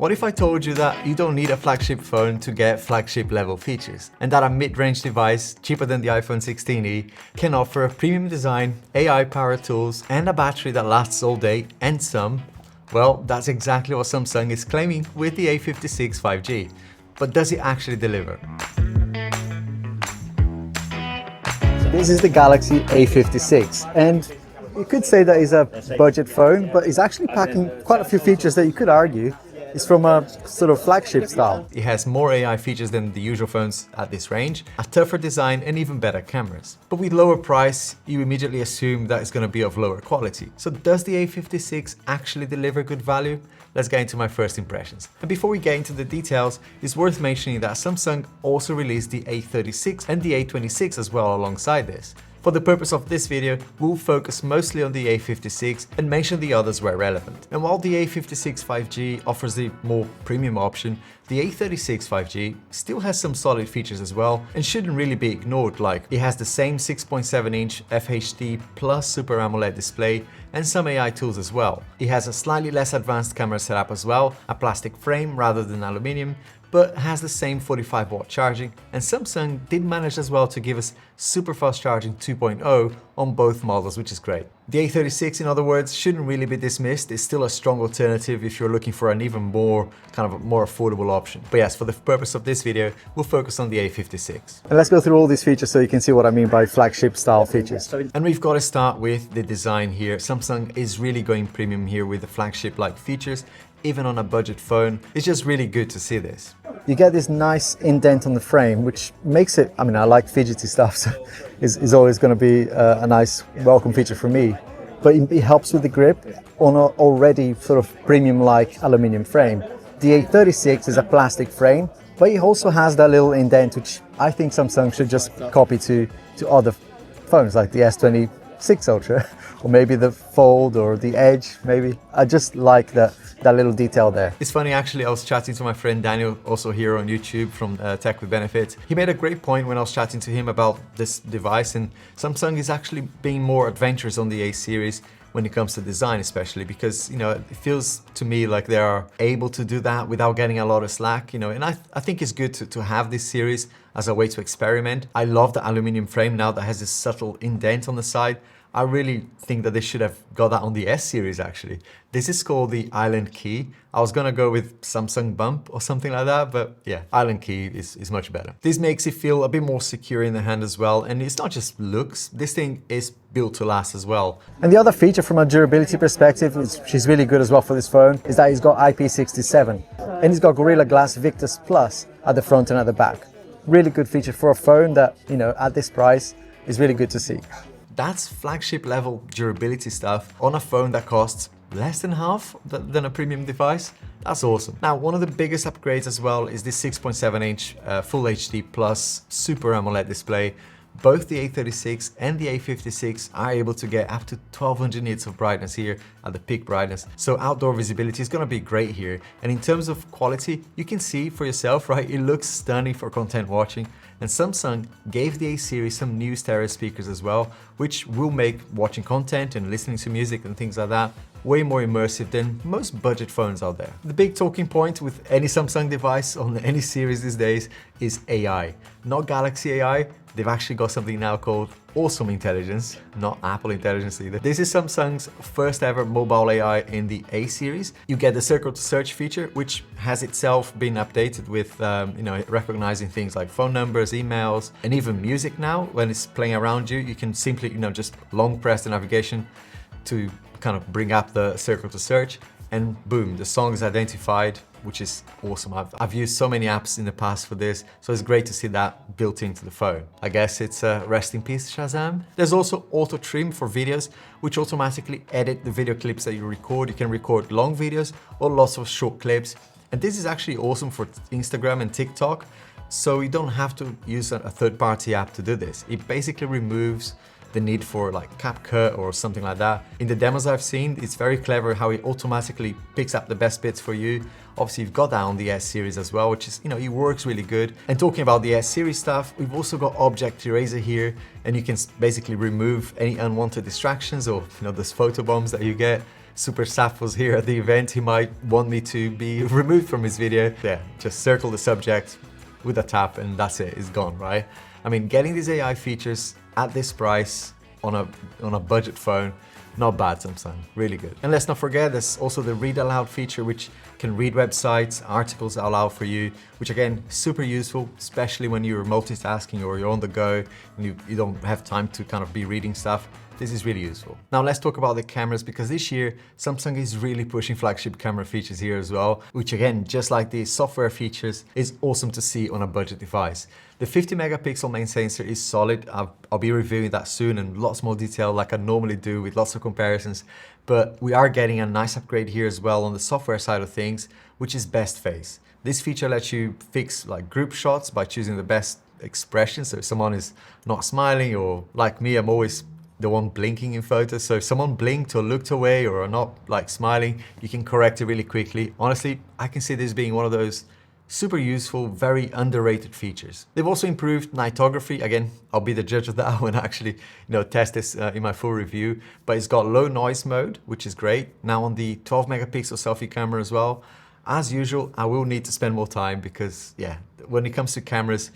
What if I told you that you don't need a flagship phone to get flagship level features, and that a mid-range device cheaper than the iPhone 16e can offer a premium design, AI-powered tools, and a battery that lasts all day and some? Well, that's exactly what Samsung is claiming with the A56 5G. But does it actually deliver? This is the Galaxy A56, and you could say that it's a budget phone, but it's actually packing quite a few features that you could argue is from a sort of flagship style. It has more AI features than the usual phones at this range, a tougher design and even better cameras. But with lower price, you immediately assume that it's going to be of lower quality. So does the A56 actually deliver good value? Let's get into my first impressions. And before we get into the details, it's worth mentioning that Samsung also released the A36 and the A26 as well alongside this. For the purpose of this video, we'll focus mostly on the A56 and mention the others where relevant. And while the A56 5G offers the more premium option, the A36 5G still has some solid features as well and shouldn't really be ignored, like it has the same 6.7-inch FHD plus Super AMOLED display and some AI tools as well. It has a slightly less advanced camera setup as well, a plastic frame rather than aluminium, but has the same 45-watt charging, and Samsung did manage as well to give us super fast charging 2.0 on both models, which is great. The A36, in other words, shouldn't really be dismissed. It's still a strong alternative if you're looking for an even more affordable option. But yes, for the purpose of this video, we'll focus on the A56. And let's go through all these features so you can see what I mean by flagship style features. And we've got to start with the design here. Samsung is really going premium here with the flagship-like features, even on a budget phone. It's just really good to see this. You get this nice indent on the frame, which makes it, I like fidgety stuff, so is always going to be a nice welcome feature for me. But it helps with the grip on an already sort of premium-like aluminium frame. The A36 is a plastic frame, but it also has that little indent, which I think Samsung should just copy to other phones like the S26 Ultra, or maybe the Fold or the Edge, maybe. I just like that little detail there. It's funny, actually, I was chatting to my friend Daniel, also here on YouTube from Tech with Benefits. He made a great point when I was chatting to him about this device, and Samsung is actually being more adventurous on the A series when it comes to design, especially because, it feels to me like they are able to do that without getting a lot of slack, and I think it's good to have this series as a way to experiment. I love the aluminium frame now that has this subtle indent on the side. I really think that they should have got that on the S series actually. This is called the Island Key. I was gonna go with Samsung Bump or something like that, but yeah, Island Key is much better. This makes it feel a bit more secure in the hand as well, and it's not just looks, this thing is built to last as well. And the other feature from a durability perspective, which is really good as well for this phone, is that it's got IP67, and it's got Gorilla Glass Victus Plus at the front and at the back. Really good feature for a phone that, at this price is really good to see. That's flagship level durability stuff on a phone that costs less than half than a premium device. That's awesome. Now, one of the biggest upgrades as well is this 6.7-inch Full HD Plus Super AMOLED display. Both the A36 and the A56 are able to get up to 1200 nits of brightness here at the peak brightness. So outdoor visibility is going to be great here. And in terms of quality, you can see for yourself, right? It looks stunning for content watching. And Samsung gave the A series some new stereo speakers as well, which will make watching content and listening to music and things like that way more immersive than most budget phones out there. The big talking point with any Samsung device on any series these days is AI. Not Galaxy AI, they've actually got something now called Awesome Intelligence, not Apple Intelligence either. This is Samsung's first ever mobile AI in the A series. You get the circle to search feature, which has itself been updated with, recognizing things like phone numbers, emails, and even music now. When it's playing around you, you can simply, just long press the navigation to kind of bring up the circle to search, and boom, the song is identified, which is awesome. I've used so many apps in the past for this, so it's great to see that built into the phone. I guess it's rest in peace, Shazam. There's also auto trim for videos, which automatically edit the video clips that you record. You can record long videos or lots of short clips. And this is actually awesome for Instagram and TikTok, so you don't have to use a third-party app to do this. It basically removes the need for like CapCut or something like that. In the demos I've seen, it's very clever how it automatically picks up the best bits for you. Obviously, you've got that on the S series as well, which is, it works really good. And talking about the S series stuff, we've also got Object Eraser here, and you can basically remove any unwanted distractions or, those photo bombs that you get. Super Saf was here at the event, he might want me to be removed from his video. Yeah, just circle the subject with a tap and that's it, it's gone, right? I mean, getting these AI features at this price on a budget phone, not bad, Samsung, really good. And let's not forget, there's also the read aloud feature, which can read websites, articles out loud for you, which again, super useful, especially when you're multitasking or you're on the go and you don't have time to kind of be reading stuff. This is really useful. Now let's talk about the cameras, because this year Samsung is really pushing flagship camera features here as well, which again, just like the software features, is awesome to see on a budget device. The 50 megapixel main sensor is solid. I'll be reviewing that soon in lots more detail like I normally do with lots of comparisons, but we are getting a nice upgrade here as well on the software side of things, which is best face. This feature lets you fix like group shots by choosing the best expression. So if someone is not smiling, or like me, I'm always the one blinking in photos. So if someone blinked or looked away or are not like smiling, you can correct it really quickly. Honestly, I can see this being one of those super useful, very underrated features. They've also improved nightography. Again, I'll be the judge of that when I actually test this in my full review, but it's got low noise mode, which is great. Now on the 12 megapixel selfie camera as well. As usual, I will need to spend more time because yeah, when it comes to cameras,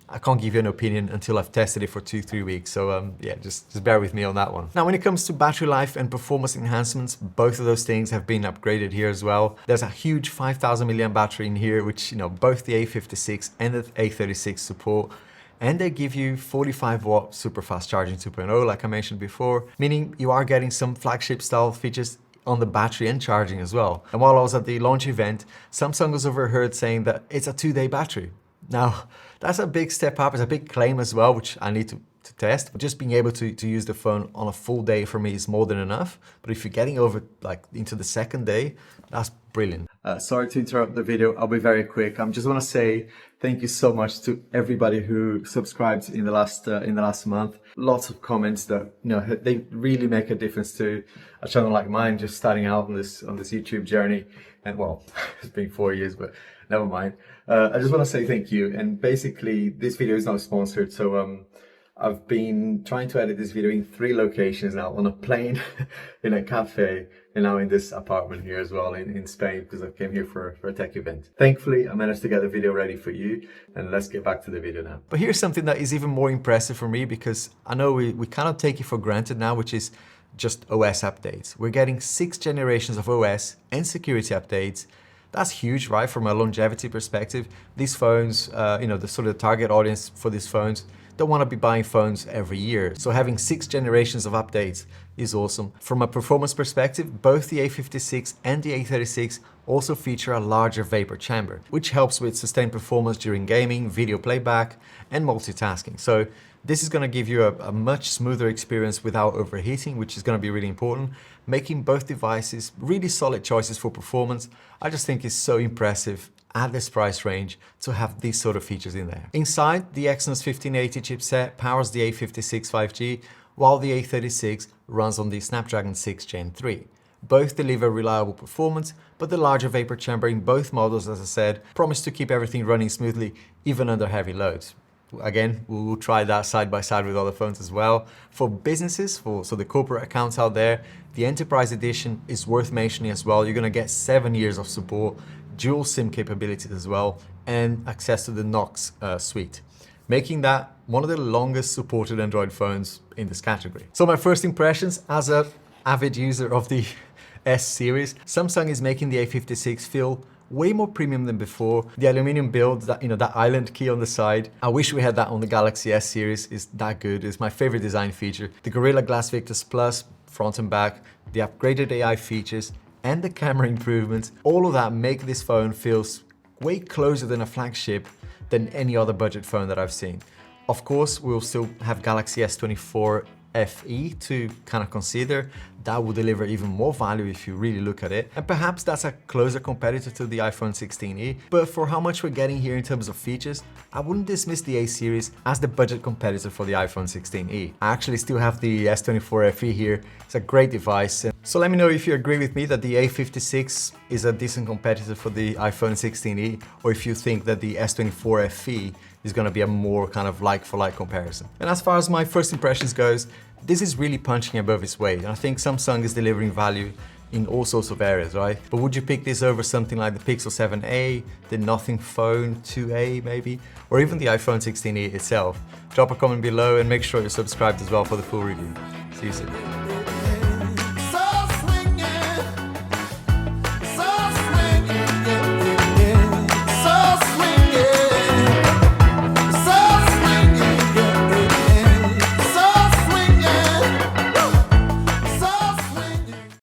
I can't give you an opinion until I've tested it for 2-3 weeks. So yeah, just bear with me on that one. Now, when it comes to battery life and performance enhancements, both of those things have been upgraded here as well. There's a huge 5000 milliamp battery in here, which both the A56 and the A36 support. And they give you 45 watt super fast charging 2.0, like I mentioned before, meaning you are getting some flagship style features on the battery and charging as well. And while I was at the launch event, Samsung was overheard saying that it's a 2-day battery. Now, that's a big step up, it's a big claim as well, which I need to test. But just being able to use the phone on a full day for me is more than enough. But if you're getting over like into the second day, that's brilliant. Sorry to interrupt the video, I'll be very quick. I just want to say thank you so much to everybody who subscribed in the last month. Lots of comments that they really make a difference to a channel like mine, just starting out on this YouTube journey. And well, it's been 4 years, but never mind. I just want to say thank you. And basically, this video is not sponsored, so I've been trying to edit this video in 3 locations now: on a plane, in a cafe, and now in this apartment here as well in Spain, because I came here for a tech event. Thankfully, I managed to get the video ready for you, and let's get back to the video now. But here's something that is even more impressive for me, because I know we kind of take it for granted now, which is just OS updates. We're getting 6 generations of OS and security updates. That's huge, right? From a longevity perspective, these phones, the sort of target audience for these phones don't want to be buying phones every year. So having 6 generations of updates is awesome. From a performance perspective, both the A56 and the A36 also feature a larger vapor chamber, which helps with sustained performance during gaming, video playback, and multitasking. So this is going to give you a much smoother experience without overheating, which is going to be really important, making both devices really solid choices for performance. I just think it's so impressive at this price range to have these sort of features in there. Inside, the Exynos 1580 chipset powers the A56 5G, while the A36 runs on the Snapdragon 6 Gen 3. Both deliver reliable performance, but the larger vapor chamber in both models, as I said, promise to keep everything running smoothly even under heavy loads. Again, we'll try that side by side with other phones as well. For businesses, so the corporate accounts out there, the Enterprise Edition is worth mentioning as well. You're going to get 7 years of support, dual SIM capabilities as well, and access to the Knox suite, making that one of the longest supported Android phones in this category. So my first impressions as an avid user of the S series, Samsung is making the A56 feel way more premium than before. The aluminium build, that island key on the side, I wish we had that on the Galaxy S series. It's that good. It's my favorite design feature. The Gorilla Glass Victus Plus, front and back, the upgraded AI features, and the camera improvements, all of that make this phone feel way closer than a flagship than any other budget phone that I've seen. Of course, we'll still have Galaxy S24 FE to kind of consider. That will deliver even more value if you really look at it. And perhaps that's a closer competitor to the iPhone 16e. But for how much we're getting here in terms of features, I wouldn't dismiss the A series as the budget competitor for the iPhone 16e. I actually still have the S24 FE here. It's a great device. So let me know if you agree with me that the A56 is a decent competitor for the iPhone 16e, or if you think that the S24 FE is going to be a more kind of like-for-like comparison. And as far as my first impressions goes, this is really punching above its weight. And I think Samsung is delivering value in all sorts of areas, right? But would you pick this over something like the Pixel 7a, the Nothing Phone 2a maybe, or even the iPhone 16e itself? Drop a comment below and make sure you're subscribed as well for the full review. See you soon.